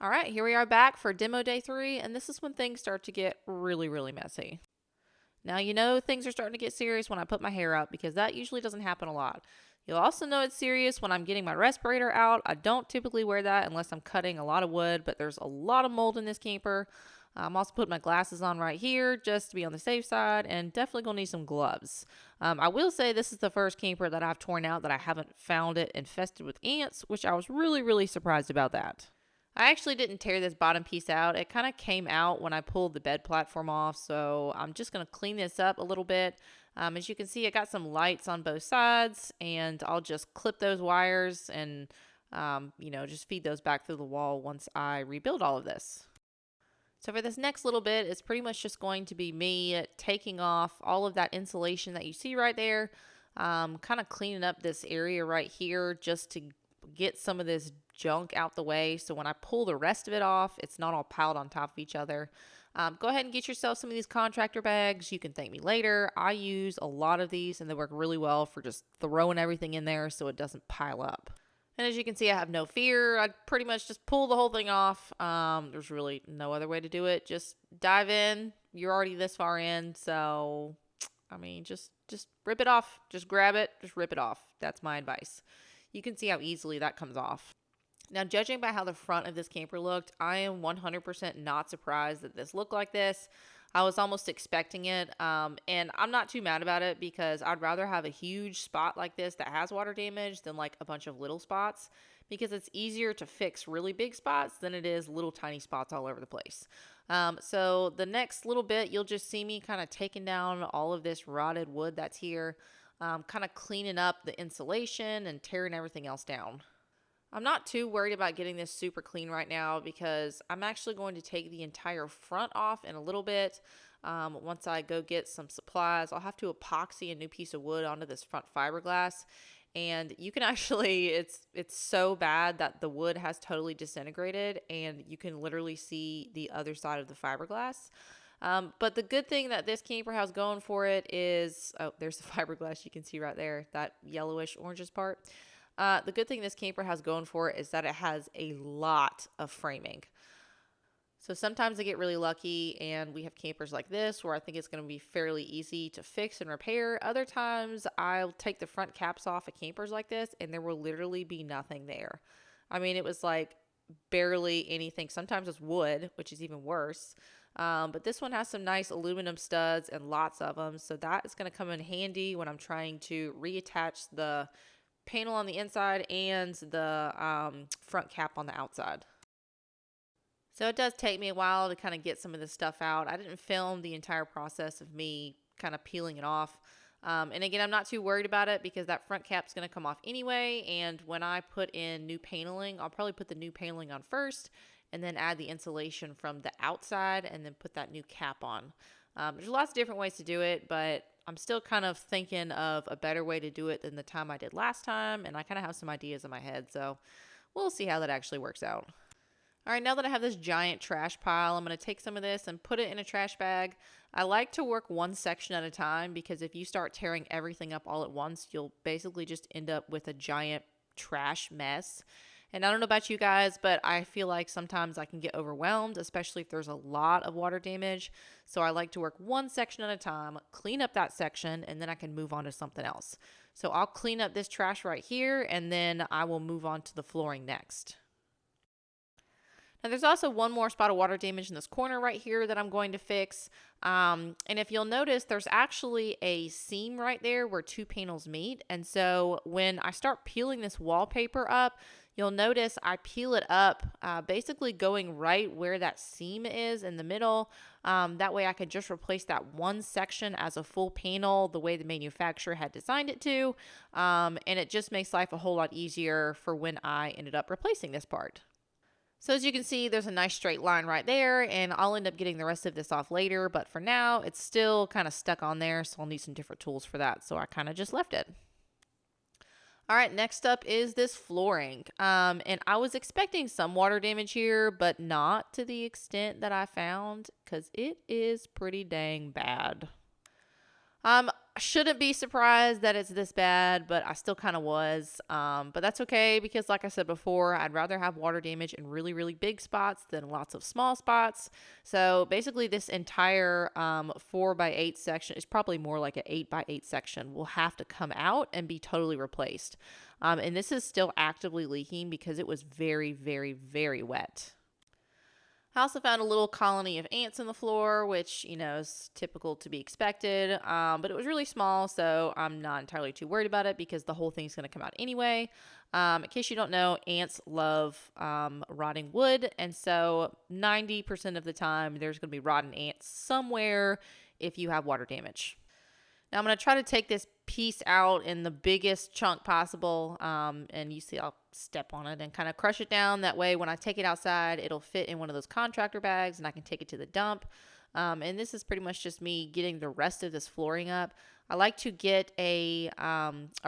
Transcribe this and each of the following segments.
All right, here we are back for demo day 3, and this is when things start to get really, really messy. Now, you know things are starting to get serious when I put my hair up because that usually doesn't happen a lot. You'll also know it's serious when I'm getting my respirator out. I don't typically wear that unless I'm cutting a lot of wood, but there's a lot of mold in this camper. I'm also putting my glasses on right here just to be on the safe side, and definitely gonna need some gloves. I will say this is the first camper that I've torn out that I haven't found it infested with ants, which I was really, really surprised about that. I actually didn't tear this bottom piece out. It kind of came out when I pulled the bed platform off, so I'm just going to clean this up a little bit. As you can see, I got some lights on both sides, and I'll just clip those wires and, just feed those back through the wall once I rebuild all of this. So for this next little bit, it's pretty much just going to be me taking off all of that insulation that you see right there, kind of cleaning up this area right here just to get some of this junk out the way. So when I pull the rest of it off, it's not all piled on top of each other. Go ahead and get yourself some of these contractor bags. You can thank me later. I use a lot of these and they work really well for just throwing everything in there so it doesn't pile up. And as you can see, I have no fear. I pretty much just pull the whole thing off. There's really no other way to do it. Just dive in. You're already this far in, so just rip it off. Just grab it. Just rip it off. That's my advice. You can see how easily that comes off. Now, judging by how the front of this camper looked, I am 100% not surprised that this looked like this. I was almost expecting it, and I'm not too mad about it because I'd rather have a huge spot like this that has water damage than like a bunch of little spots, because it's easier to fix really big spots than it is little tiny spots all over the place. So the next little bit, you'll just see me kind of taking down all of this rotted wood that's here, kind of cleaning up the insulation and tearing everything else down. I'm not too worried about getting this super clean right now because I'm actually going to take the entire front off in a little bit. Once I go get some supplies, I'll have to epoxy a new piece of wood onto this front fiberglass. And you can actually, it's so bad that the wood has totally disintegrated and you can literally see the other side of the fiberglass. But the good thing that this camper has going for it is, oh, there's the fiberglass you can see right there, that yellowish orangish part. The good thing this camper has going for it is that it has a lot of framing. So sometimes I get really lucky and we have campers like this where I think it's going to be fairly easy to fix and repair. Other times I'll take the front caps off of campers like this and there will literally be nothing there. It was like barely anything. Sometimes it's wood, which is even worse. But this one has some nice aluminum studs and lots of them. So that is going to come in handy when I'm trying to reattach the panel on the inside and the front cap on the outside. So it does take me a while to kind of get some of this stuff out. I didn't film the entire process of me kind of peeling it off. And again, I'm not too worried about it because that front cap's going to come off anyway. And when I put in new paneling, I'll probably put the new paneling on first and then add the insulation from the outside and then put that new cap on. There's lots of different ways to do it, but I'm still kind of thinking of a better way to do it than the time I did last time, and I kind of have some ideas in my head, so we'll see how that actually works out. All right, now that I have this giant trash pile, I'm going to take some of this and put it in a trash bag. I like to work one section at a time because if you start tearing everything up all at once, you'll basically just end up with a giant trash mess. And I don't know about you guys, but I feel like sometimes I can get overwhelmed, especially if there's a lot of water damage. So I like to work one section at a time, clean up that section, and then I can move on to something else. So I'll clean up this trash right here, and then I will move on to the flooring next. Now there's also one more spot of water damage in this corner right here that I'm going to fix. And if you'll notice, there's actually a seam right there where two panels meet. And so when I start peeling this wallpaper up, you'll notice I peel it up basically going right where that seam is in the middle. That way I can just replace that one section as a full panel the way the manufacturer had designed it to. And it just makes life a whole lot easier for when I ended up replacing this part. So as you can see, there's a nice straight line right there, and I'll end up getting the rest of this off later, but for now, it's still kind of stuck on there, so I'll need some different tools for that, so I kind of just left it. All right, next up is this flooring, and I was expecting some water damage here, but not to the extent that I found, because it is pretty dang bad. I shouldn't be surprised that it's this bad, but I still kind of was. But that's okay because, like I said before, I'd rather have water damage in really, really big spots than lots of small spots. So basically, this entire 4x8 section is probably more like an 8x8 section will have to come out and be totally replaced. And this is still actively leaking because it was very, very, very wet. I also found a little colony of ants in the floor, which, is typical to be expected, but it was really small, so I'm not entirely too worried about it because the whole thing's going to come out anyway. In case you don't know, ants love rotting wood, and so 90% of the time there's going to be rotten ants somewhere if you have water damage. Now I'm going to try to take this piece out in the biggest chunk possible, and you see I'll step on it and kind of crush it down. That way when I take it outside, it'll fit in one of those contractor bags and I can take it to the dump. And this is pretty much just me getting the rest of this flooring up. I like to get a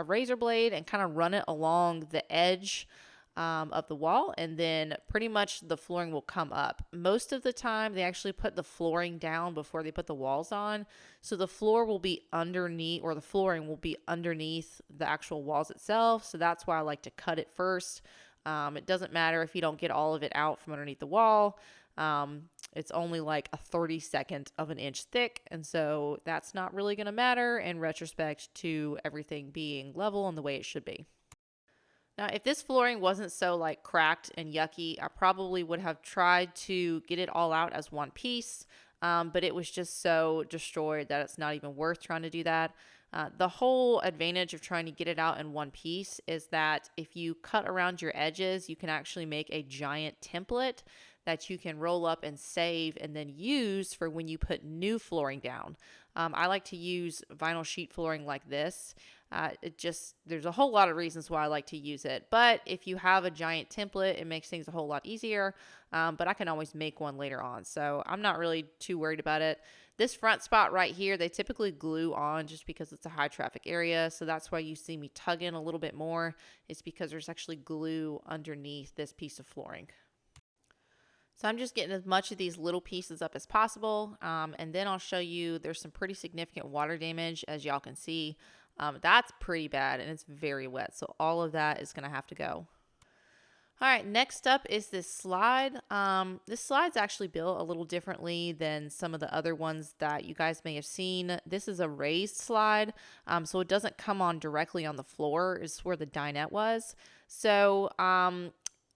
razor blade and kind of run it along the edge of the wall, and then pretty much the flooring will come up. Most of the time they actually put the flooring down before they put the walls on, so the floor will be underneath, or the flooring will be underneath the actual walls itself. So that's why I like to cut it first. It doesn't matter if you don't get all of it out from underneath the wall. It's only like a 32nd of an inch thick, and so that's not really going to matter in retrospect to everything being level and the way it should be. Now, if this flooring wasn't so like cracked and yucky, I probably would have tried to get it all out as one piece, but it was just so destroyed that it's not even worth trying to do that. The whole advantage of trying to get it out in one piece is that if you cut around your edges, you can actually make a giant template that you can roll up and save and then use for when you put new flooring down. I like to use vinyl sheet flooring like this. There's a whole lot of reasons why I like to use it. But if you have a giant template, it makes things a whole lot easier. But I can always make one later on. So I'm not really too worried about it. This front spot right here, they typically glue on just because it's a high traffic area. So that's why you see me tugging a little bit more. It's because there's actually glue underneath this piece of flooring. So I'm just getting as much of these little pieces up as possible. And then I'll show you there's some pretty significant water damage, as y'all can see. That's pretty bad and it's very wet. So all of that is going to have to go. All right, next up is this slide. This slide's actually built a little differently than some of the other ones that you guys may have seen. This is a raised slide, so it doesn't come on directly on the floor. It's where the dinette was. So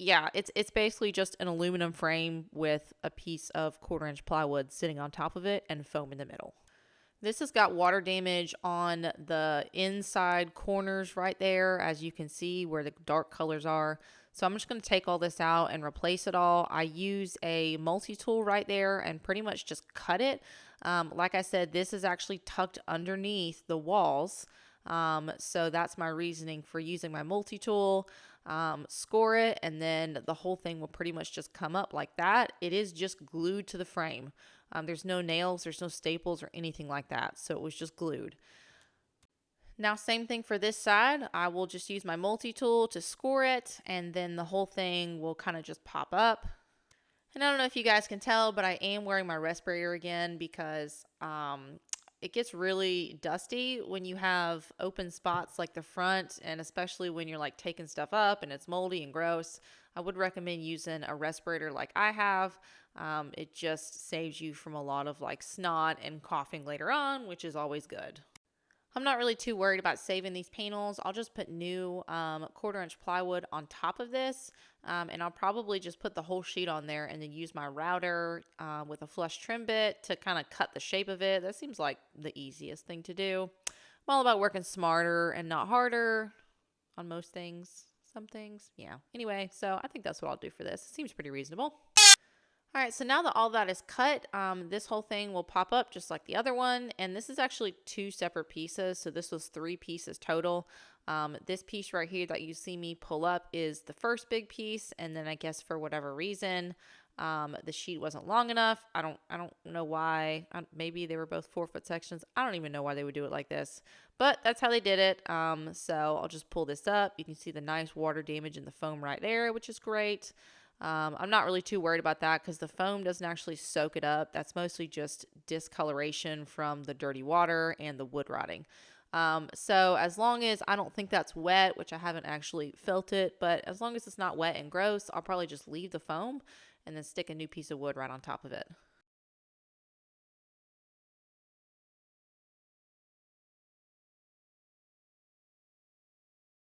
yeah, it's basically just an aluminum frame with a piece of 1/4-inch plywood sitting on top of it and foam in the middle. This has got water damage on the inside corners right there, as you can see where the dark colors are. So I'm just going to take all this out and replace it all. I use a multi-tool right there and pretty much just cut it. Like I said, this is actually tucked underneath the walls. So that's my reasoning for using my multi-tool. Score it, and then the whole thing will pretty much just come up like that. It is just glued to the frame. There's no nails, there's no staples or anything like that. So it was just glued. Now, same thing for this side. I will just use my multi-tool to score it, and then the whole thing will kind of just pop up. And I don't know if you guys can tell, but I am wearing my respirator again because it gets really dusty when you have open spots like the front, and especially when you're like taking stuff up and it's moldy and gross. I would recommend using a respirator like I have. It just saves you from a lot of like snot and coughing later on, which is always good. I'm not really too worried about saving these panels. I'll just put new 1/4-inch plywood on top of this, and I'll probably just put the whole sheet on there and then use my router with a flush trim bit to kind of cut the shape of it. That seems like the easiest thing to do. I'm all about working smarter and not harder on most things. Some things, yeah. Anyway, so I think that's what I'll do for this. It seems pretty reasonable. All right, so now that all that is cut, this whole thing will pop up just like the other one. And this is actually 2 separate pieces. So this was 3 pieces total. This piece right here that you see me pull up is the first big piece. And then I guess for whatever reason, the sheet wasn't long enough. I don't know why. Maybe they were both 4-foot sections. I don't even know why they would do it like this. But that's how they did it. So I'll just pull this up. You can see the nice water damage in the foam right there, which is great. I'm not really too worried about that because the foam doesn't actually soak it up. That's mostly just discoloration from the dirty water and the wood rotting. So as long as I don't think that's wet, which I haven't actually felt it, but as long as it's not wet and gross, I'll probably just leave the foam and then stick a new piece of wood right on top of it.